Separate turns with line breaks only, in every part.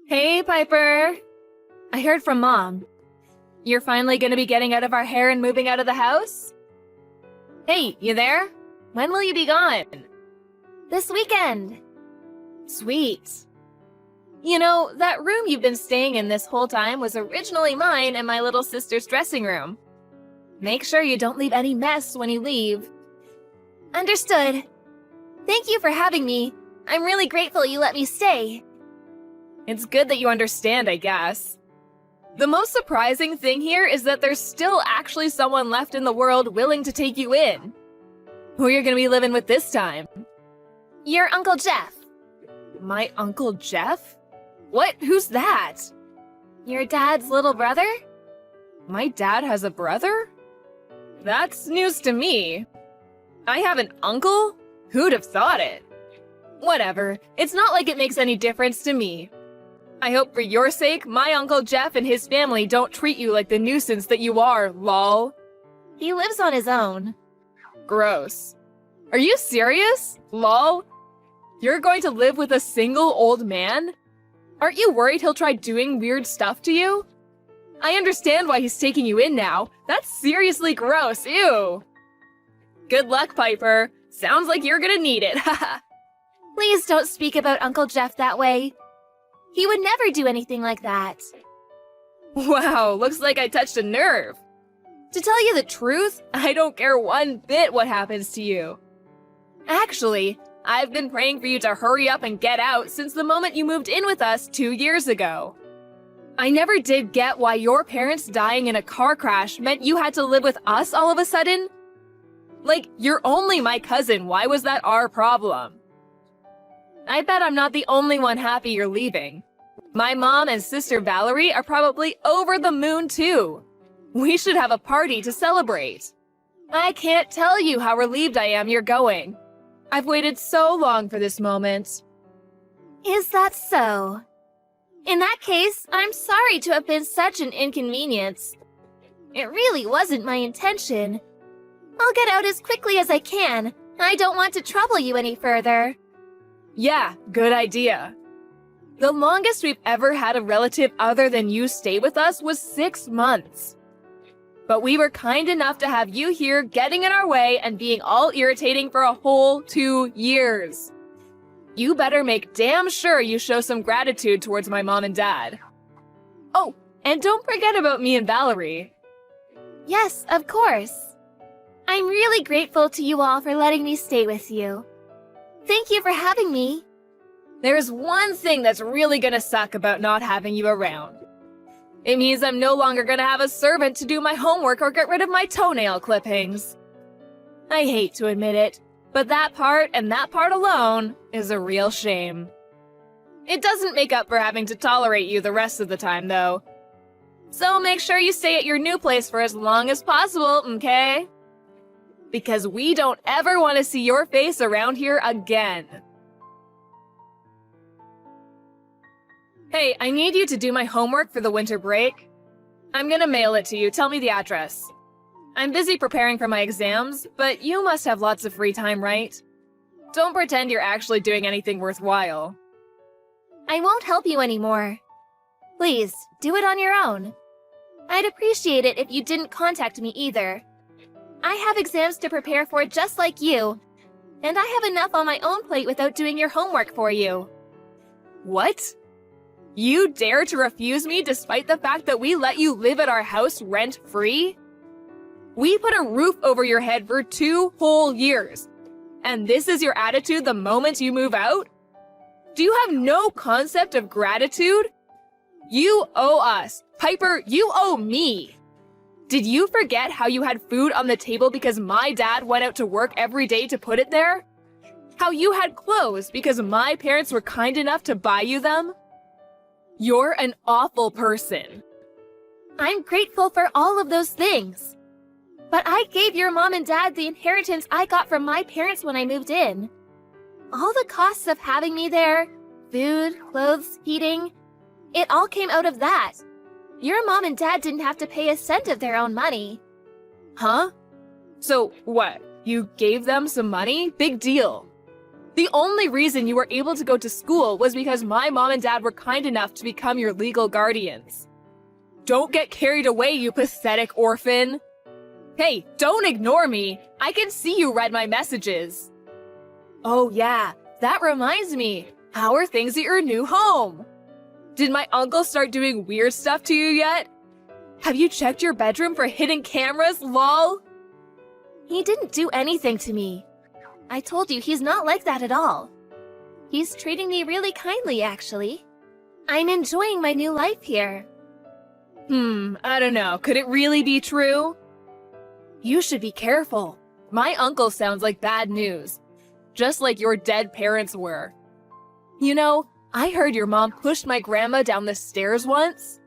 Hey, Piper. I heard from Mom. You're finally gonna be getting out of our hair and moving out of the house? Hey, you there? When will you be gone? This weekend. Sweet. You know, that room you've been staying in this whole time was originally mine and my little sister's dressing room. Make sure you don't leave any mess when you leave. Understood. Thank you for having me. I'm really grateful you let me stay. It's good that you understand, I guess. The most surprising thing here is that there's still actually someone left in the world willing to take you in. Who you're gonna be living with this time? Your Uncle Jeff. My Uncle Jeff? What? Who's that? Your dad's little brother? My dad has a brother? That's news to me. I have an uncle? Who'd have thought it? Whatever, it's not like it makes any difference to me. I hope for your sake, my Uncle Jeff and his family don't treat you like the nuisance that you are, lol. He lives on his own. Gross. Are you serious? Lol? You're going to live with a single old man? Aren't you worried he'll try doing weird stuff to you? I understand why he's taking you in now. That's seriously gross, ew. Good luck, Piper. Sounds like you're gonna need it, haha. Please don't speak about Uncle Jeff that way. He would never do anything like that. Wow, looks like I touched a nerve. To tell you the truth, I don't care one bit what happens to you. Actually, I've been praying for you to hurry up and get out since the moment you moved in with us 2 years ago. I never did get why your parents dying in a car crash meant you had to live with us all of a sudden. Like, you're only my cousin, why was that our problem? I bet I'm not the only one happy you're leaving. My mom and sister Valerie are probably over the moon too. We should have a party to celebrate. I can't tell you how relieved I am you're going. I've waited so long for this moment. Is that so? In that case, I'm sorry to have been such an inconvenience. It really wasn't my intention. I'll get out as quickly as I can. I don't want to trouble you any further. Yeah, good idea. The longest we've ever had a relative other than you stay with us was 6 months. But we were kind enough to have you here getting in our way and being all irritating for a whole 2 years. You better make damn sure you show some gratitude towards my mom and dad. Oh, and don't forget about me and Valerie. Yes, of course. I'm really grateful to you all for letting me stay with you. Thank you for having me. There's one thing that's really gonna suck about not having you around. It means I'm no longer gonna have a servant to do my homework or get rid of my toenail clippings. I hate to admit it, but that part and that part alone is a real shame. It doesn't make up for having to tolerate you the rest of the time, though. So make sure you stay at your new place for as long as possible, okay? Because we don't ever want to see your face around here again. Hey, I need you to do my homework for the winter break. I'm gonna mail it to you, tell me the address. I'm busy preparing for my exams, but you must have lots of free time, right? Don't pretend you're actually doing anything worthwhile. I won't help you anymore. Please, do it on your own. I'd appreciate it if you didn't contact me either. I have exams to prepare for just like you, and I have enough on my own plate without doing your homework for you. What? You dare to refuse me despite the fact that we let you live at our house rent-free? We put a roof over your head for 2 whole years, and this is your attitude the moment you move out? Do you have no concept of gratitude? You owe us. Piper, you owe me. Did you forget how you had food on the table because my dad went out to work every day to put it there? How you had clothes because my parents were kind enough to buy you them? You're an awful person. I'm grateful for all of those things. But I gave your mom and dad the inheritance I got from my parents when I moved in. All the costs of having me there, food, clothes, heating, it all came out of that. Your mom and dad didn't have to pay a cent of their own money. Huh? So what? You gave them some money? Big deal. The only reason you were able to go to school was because my mom and dad were kind enough to become your legal guardians. Don't get carried away, you pathetic orphan. Hey, don't ignore me. I can see you read my messages. Oh yeah, that reminds me. How are things at your new home? Did my uncle start doing weird stuff to you yet? Have you checked your bedroom for hidden cameras, lol? He didn't do anything to me. I told you he's not like that at all. He's treating me really kindly, actually. I'm enjoying my new life here. I don't know. Could it really be true? You should be careful. My uncle sounds like bad news, just like your dead parents were. You know, I heard your mom pushed my grandma down the stairs once.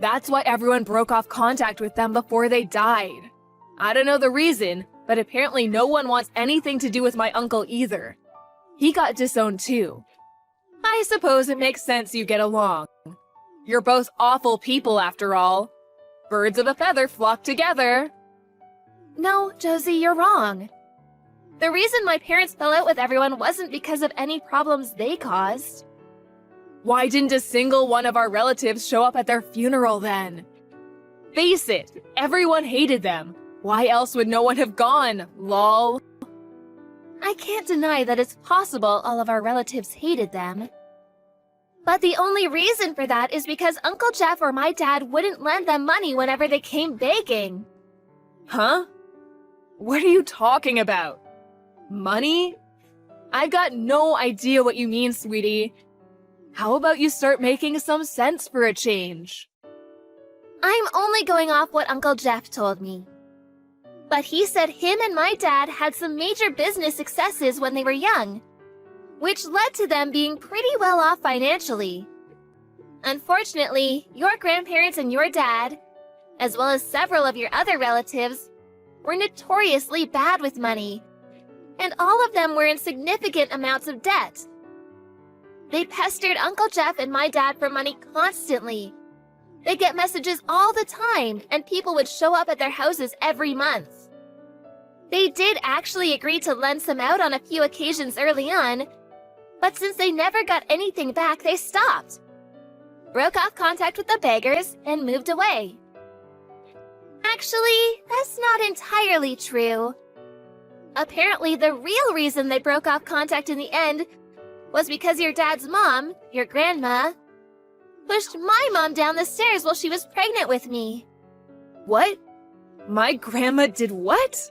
That's why everyone broke off contact with them before they died. I don't know the reason, but apparently no one wants anything to do with my uncle either. He got disowned too. I suppose it makes sense you get along. You're both awful people after all. Birds of a feather flock together. No, Josie, you're wrong. The reason my parents fell out with everyone wasn't because of any problems they caused. Why didn't a single one of our relatives show up at their funeral then? Face it, everyone hated them. Why else would no one have gone, lol? I can't deny that it's possible all of our relatives hated them. But the only reason for that is because Uncle Jeff or my dad wouldn't lend them money whenever they came begging. Huh? What are you talking about? Money? I've got no idea what you mean, sweetie. How about you start making some sense for a change? I'm only going off what Uncle Jeff told me. But he said him and my dad had some major business successes when they were young, which led to them being pretty well off financially. Unfortunately, your grandparents and your dad, as well as several of your other relatives, were notoriously bad with money, and all of them were in significant amounts of debt. They pestered Uncle Jeff and my dad for money constantly. They'd get messages all the time, and people would show up at their houses every month. They did actually agree to lend some out on a few occasions early on, but since they never got anything back, they stopped, broke off contact with the beggars, and moved away. Actually, that's not entirely true. Apparently, the real reason they broke off contact in the end was because your dad's mom, your grandma, pushed my mom down the stairs while she was pregnant with me. What? My grandma did what?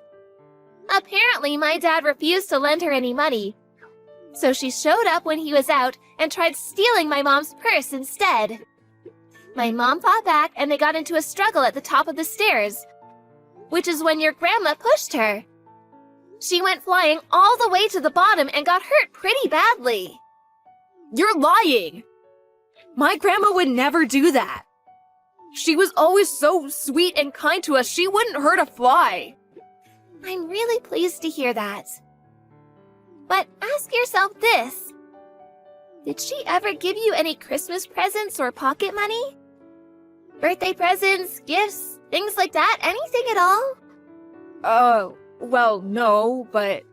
Apparently, my dad refused to lend her any money, so she showed up when he was out and tried stealing my mom's purse instead. My mom fought back and they got into a struggle at the top of the stairs, which is when your grandma pushed her. She went flying all the way to the bottom and got hurt pretty badly. You're lying! My grandma would never do that. She was always so sweet and kind to us, she wouldn't hurt a fly. I'm really pleased to hear that. But ask yourself this. Did she ever give you any Christmas presents or pocket money? Birthday presents, gifts, things like that? Anything at all? Oh, well, no, but...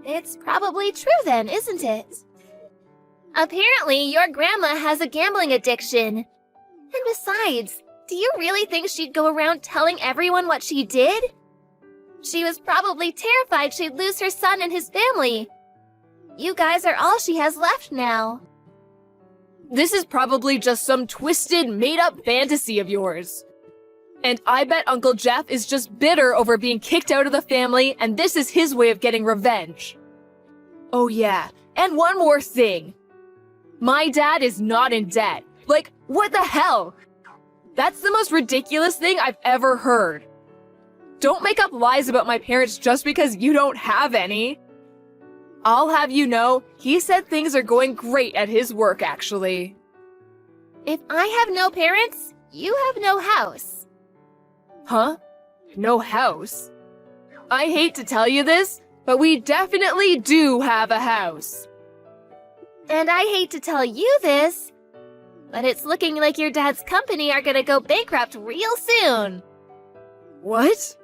It's probably true then, isn't it? Apparently, your grandma has a gambling addiction. And besides, do you really think she'd go around telling everyone what she did? She was probably terrified she'd lose her son and his family. You guys are all she has left now. This is probably just some twisted, made-up fantasy of yours. And I bet Uncle Jeff is just bitter over being kicked out of the family, and this is his way of getting revenge. Oh yeah, and one more thing. My dad is not in debt. Like, what the hell? That's the most ridiculous thing I've ever heard. Don't make up lies about my parents just because you don't have any. I'll have you know, he said things are going great at his work, actually. If I have no parents, you have no house. Huh? No house? I hate to tell you this, but we definitely do have a house. And I hate to tell you this, but it's looking like your dad's company are gonna go bankrupt real soon. What?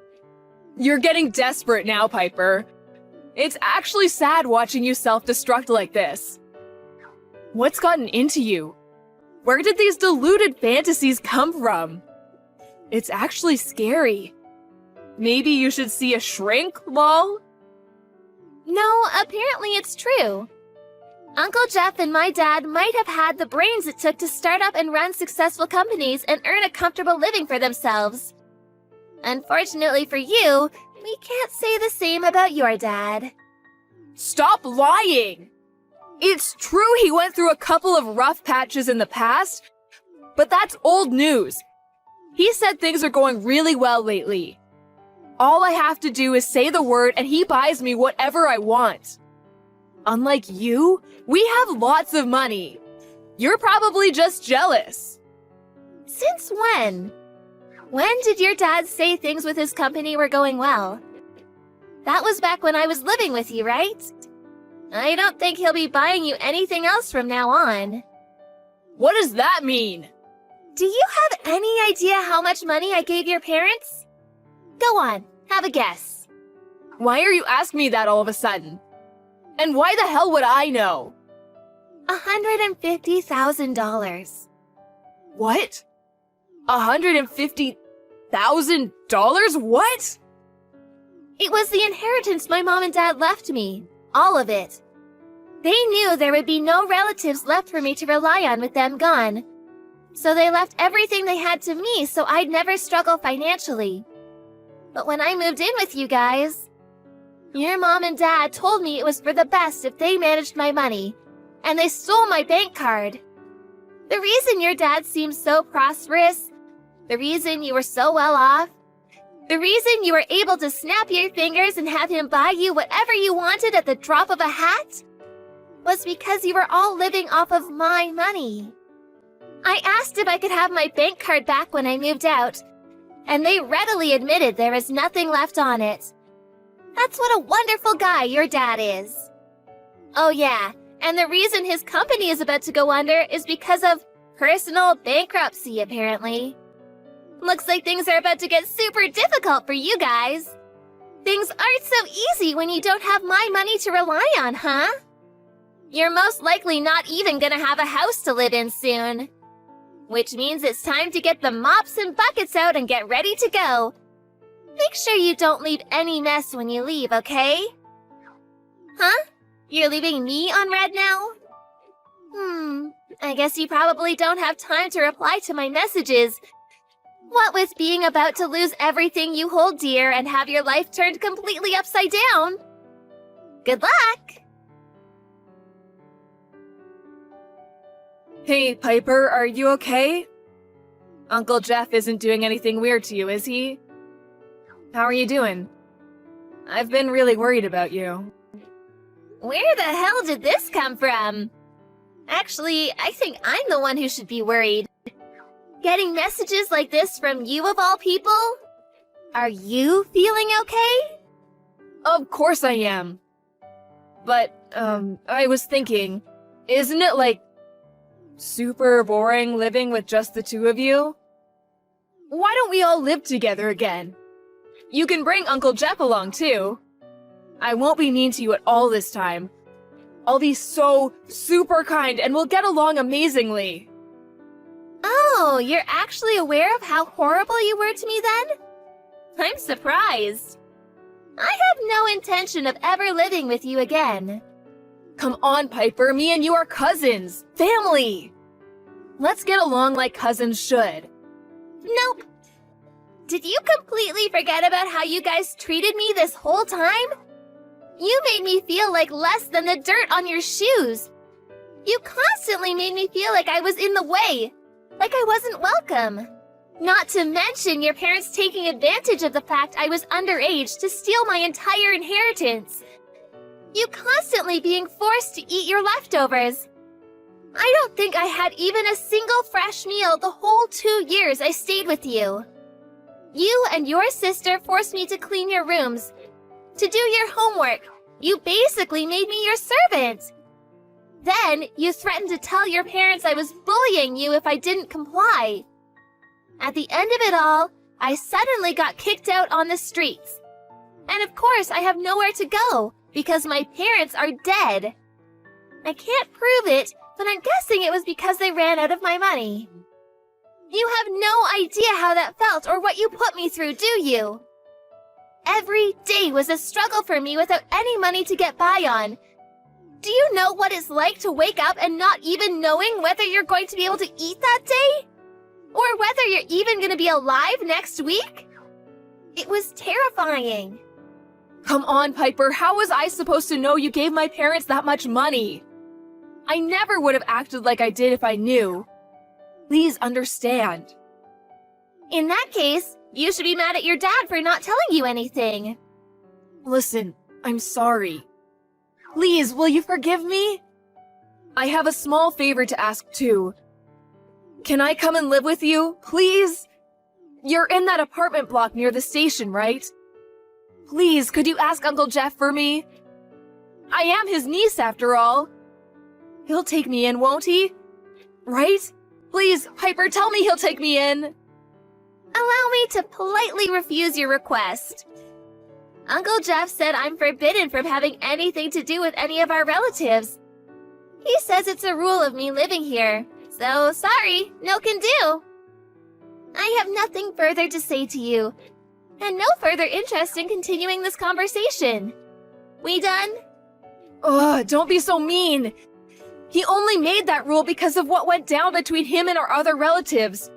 You're getting desperate now, Piper. It's actually sad watching you self-destruct like this. What's gotten into you? Where did these deluded fantasies come from? It's actually scary. Maybe you should see a shrink, lol?
No, apparently it's true. Uncle Jeff and my dad might have had the brains it took to start up and run successful companies and earn a comfortable living for themselves. Unfortunately for you, we can't say the same about your dad.
Stop lying! It's true he went through a couple of rough patches in the past, but that's old news. He said things are going really well lately. All I have to do is say the word and he buys me whatever I want. Unlike you, we have lots of money. You're probably just jealous.
Since when? When did your dad say things with his company were going well? That was back when I was living with you, right? I don't think he'll be buying you anything else from now on.
What does that mean?
Do you have any idea how much money I gave your parents? Go on, have a guess.
Why are you asking me that all of a sudden? And why the hell would I know?
$150,000.
What? $150,000? What?
It was the inheritance my mom and dad left me. All of it. They knew there would be no relatives left for me to rely on with them gone. So they left everything they had to me so I'd never struggle financially. But when I moved in with you guys, your mom and dad told me it was for the best if they managed my money, and they stole my bank card. The reason your dad seemed so prosperous, the reason you were so well off, the reason you were able to snap your fingers and have him buy you whatever you wanted at the drop of a hat, was because you were all living off of my money. I asked if I could have my bank card back when I moved out, and they readily admitted there is nothing left on it. That's what a wonderful guy your dad is. Oh yeah, and the reason his company is about to go under is because of personal bankruptcy, apparently. Looks like things are about to get super difficult for you guys. Things aren't so easy when you don't have my money to rely on, huh? You're most likely not even gonna have a house to live in soon. Which means it's time to get the mops and buckets out and get ready to go. Make sure you don't leave any mess when you leave, okay? Huh? You're leaving me on red now? I guess you probably don't have time to reply to my messages. What with being about to lose everything you hold dear and have your life turned completely upside down. Good luck!
Hey, Piper, are you okay? Uncle Jeff isn't doing anything weird to you, is he? How are you doing? I've been really worried about you.
Where the hell did this come from? Actually, I think I'm the one who should be worried. Getting messages like this from you of all people? Are you feeling okay?
Of course I am. But, I was thinking, isn't it, like, super boring living with just the two of you? Why don't we all live together again? You can bring Uncle Jeff along, too. I won't be mean to you at all this time. I'll be so super kind and we'll get along amazingly.
Oh, you're actually aware of how horrible you were to me then? I'm surprised. I have no intention of ever living with you again.
Come on, Piper, me and you are cousins. Family! Let's get along like cousins should.
Nope. Did you completely forget about how you guys treated me this whole time? You made me feel like less than the dirt on your shoes. You constantly made me feel like I was in the way, like I wasn't welcome. Not to mention your parents taking advantage of the fact I was underage to steal my entire inheritance. You constantly being forced to eat your leftovers. I don't think I had even a single fresh meal the whole 2 years I stayed with you. You and your sister forced me to clean your rooms, to do your homework. You basically made me your servant. Then you threatened to tell your parents I was bullying you if I didn't comply. At the end of it all, I suddenly got kicked out on the streets. And of course, I have nowhere to go. because my parents are dead. I can't prove it, but I'm guessing it was because they ran out of my money. You have no idea how that felt or what you put me through, do you? Every day was a struggle for me without any money to get by on. Do you know what it's like to wake up and not even knowing whether you're going to be able to eat that day? Or whether you're even going to be alive next week? It was terrifying.
Come on, Piper, how was I supposed to know you gave my parents that much money? I never would have acted like I did if I knew. Please understand.
In that case, you should be mad at your dad for not telling you anything.
Listen, I'm sorry. Please, will you forgive me? I have a small favor to ask too. Can I come and live with you, please? You're in that apartment block near the station, right? Please, could you ask Uncle Jeff for me? I am his niece after all. He'll take me in, won't he? Right? Please, Piper, tell me he'll take me in.
Allow me to politely refuse your request. Uncle Jeff said I'm forbidden from having anything to do with any of our relatives. He says it's a rule of me living here, so sorry, no can do. I have nothing further to say to you, and no further interest in continuing this conversation. We done?
Ugh, don't be so mean. He only made that rule because of what went down between him and our other relatives.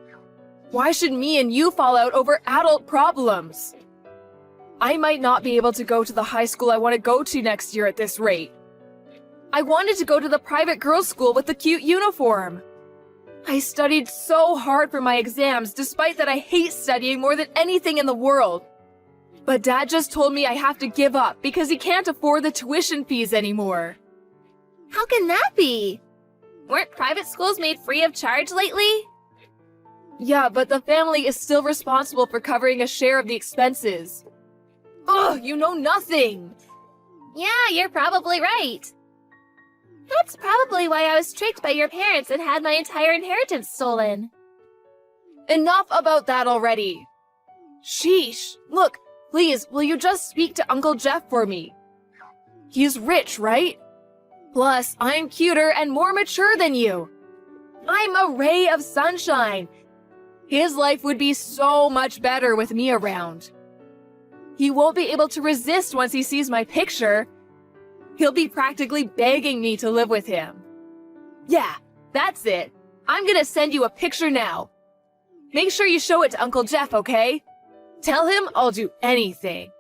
Why should me and you fall out over adult problems? I might not be able to go to the high school I want to go to next year at this rate. I wanted to go to the private girls' school with the cute uniform. I studied so hard for my exams despite that I hate studying more than anything in the world. But Dad just told me I have to give up because he can't afford the tuition fees anymore.
How can that be? Weren't private schools made free of charge lately?
Yeah, but the family is still responsible for covering a share of the expenses. Ugh, you know nothing!
Yeah, you're probably right. That's probably why I was tricked by your parents and had my entire inheritance stolen.
Enough about that already. Sheesh. Look, please, will you just speak to Uncle Jeff for me? He's rich, right? Plus, I'm cuter and more mature than you. I'm a ray of sunshine. His life would be so much better with me around. He won't be able to resist once he sees my picture. He'll be practically begging me to live with him. Yeah, that's it. I'm gonna send you a picture now. Make sure you show it to Uncle Jeff, okay? Tell him I'll do anything.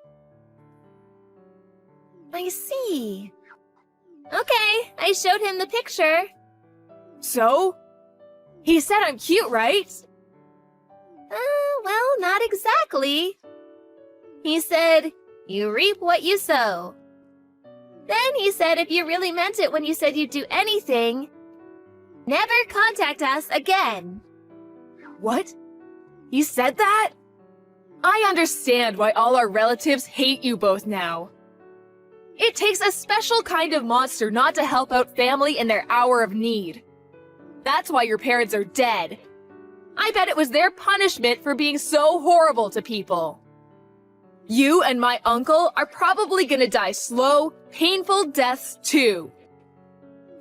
I see. Okay, I showed him the picture.
So? He said I'm cute, right?
Well, not exactly. He said, you reap what you sow. Then he said if you really meant it when you said you'd do anything, never contact us again.
What? He said that? I understand why all our relatives hate you both now. It takes a special kind of monster not to help out family in their hour of need. That's why your parents are dead. I bet it was their punishment for being so horrible to people. You and my uncle are probably gonna die slow, painful deaths too.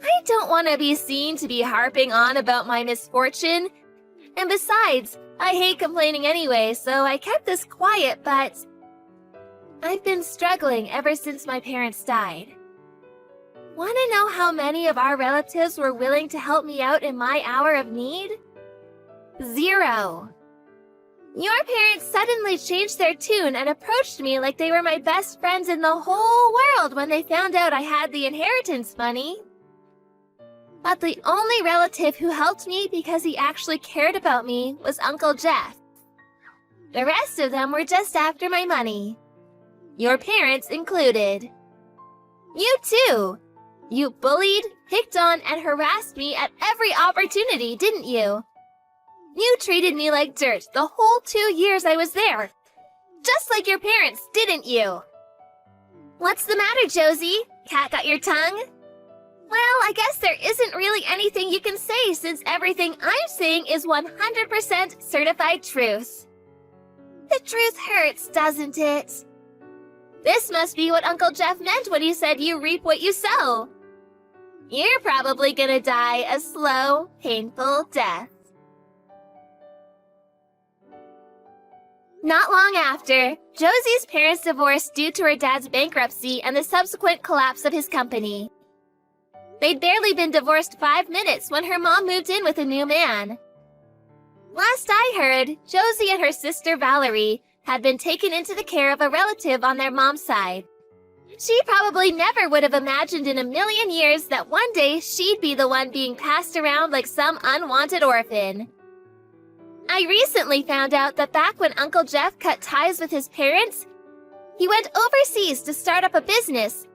I don't want to be seen to be harping on about my misfortune. And besides, I hate complaining anyway, so I kept this quiet, but I've been struggling ever since my parents died. Want to know how many of our relatives were willing to help me out in my hour of need? 0. Your parents suddenly changed their tune and approached me like they were my best friends in the whole world when they found out I had the inheritance money. But the only relative who helped me because he actually cared about me was Uncle Jeff. The rest of them were just after my money. Your parents included. You too. You bullied, picked on, and harassed me at every opportunity, didn't you? You treated me like dirt the whole 2 years I was there. Just like your parents, didn't you? What's the matter, Josie? Cat got your tongue? Well, I guess there isn't really anything you can say since everything I'm saying is 100% certified truth. The truth hurts, doesn't it? This must be what Uncle Jeff meant when he said you reap what you sow. You're probably gonna die a slow, painful death. Not long after, Josie's parents divorced due to her dad's bankruptcy and the subsequent collapse of his company. They'd barely been divorced 5 minutes when her mom moved in with a new man. Last I heard, Josie and her sister Valerie had been taken into the care of a relative on their mom's side. She probably never would have imagined in a million years that one day she'd be the one being passed around like some unwanted orphan. I recently found out that back when Uncle Jeff cut ties with his parents, he went overseas to start up a business,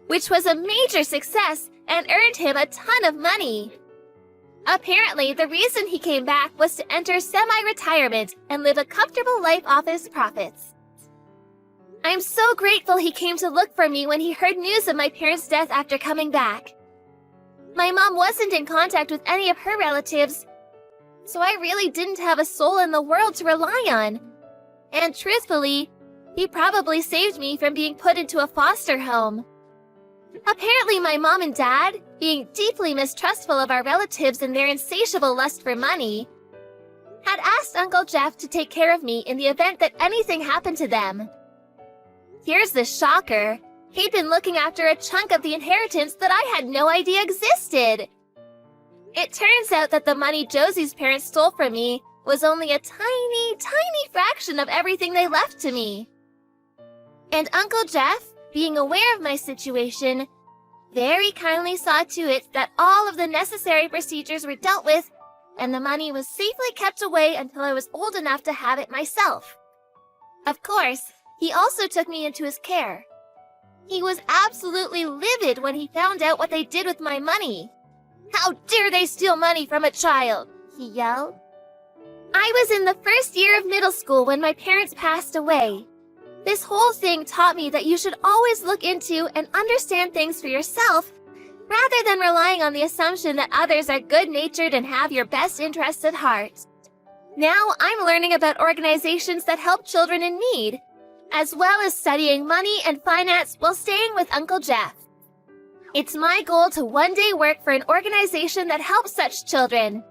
which was a major success and earned him a ton of money. Apparently, the reason he came back was to enter semi-retirement and live a comfortable life off his profits. I'm so grateful he came to look for me when he heard news of my parents' death after coming back. My mom wasn't in contact with any of her relatives, so I really didn't have a soul in the world to rely on. And truthfully, he probably saved me from being put into a foster home. Apparently, my mom and dad, being deeply mistrustful of our relatives and their insatiable lust for money, had asked Uncle Jeff to take care of me in the event that anything happened to them. Here's the shocker. He'd been looking after a chunk of the inheritance that I had no idea existed. It turns out that the money Josie's parents stole from me was only a tiny, tiny fraction of everything they left to me. And Uncle Jeff, being aware of my situation, very kindly saw to it that all of the necessary procedures were dealt with and the money was safely kept away until I was old enough to have it myself. Of course, he also took me into his care. He was absolutely livid when he found out what they did with my money. "How dare they steal money from a child?" he yelled. I was in the first year of middle school when my parents passed away. This whole thing taught me that you should always look into and understand things for yourself, rather than relying on the assumption that others are good-natured and have your best interests at heart. Now I'm learning about organizations that help children in need, as well as studying money and finance while staying with Uncle Jeff. It's my goal to one day work for an organization that helps such children.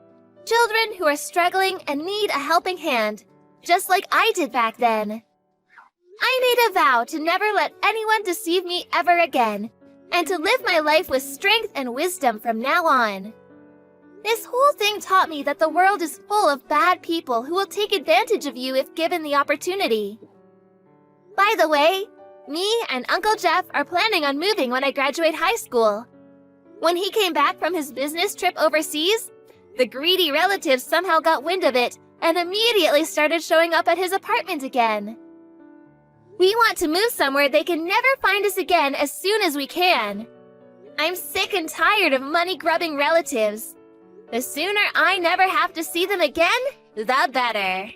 Children who are struggling and need a helping hand, just like I did back then. I made a vow to never let anyone deceive me ever again, and to live my life with strength and wisdom from now on. This whole thing taught me that the world is full of bad people who will take advantage of you if given the opportunity. By the way, me and Uncle Jeff are planning on moving when I graduate high school. When he came back from his business trip overseas, the greedy relatives somehow got wind of it and immediately started showing up at his apartment again. We want to move somewhere they can never find us again as soon as we can. I'm sick and tired of money-grubbing relatives. The sooner I never have to see them again, the better.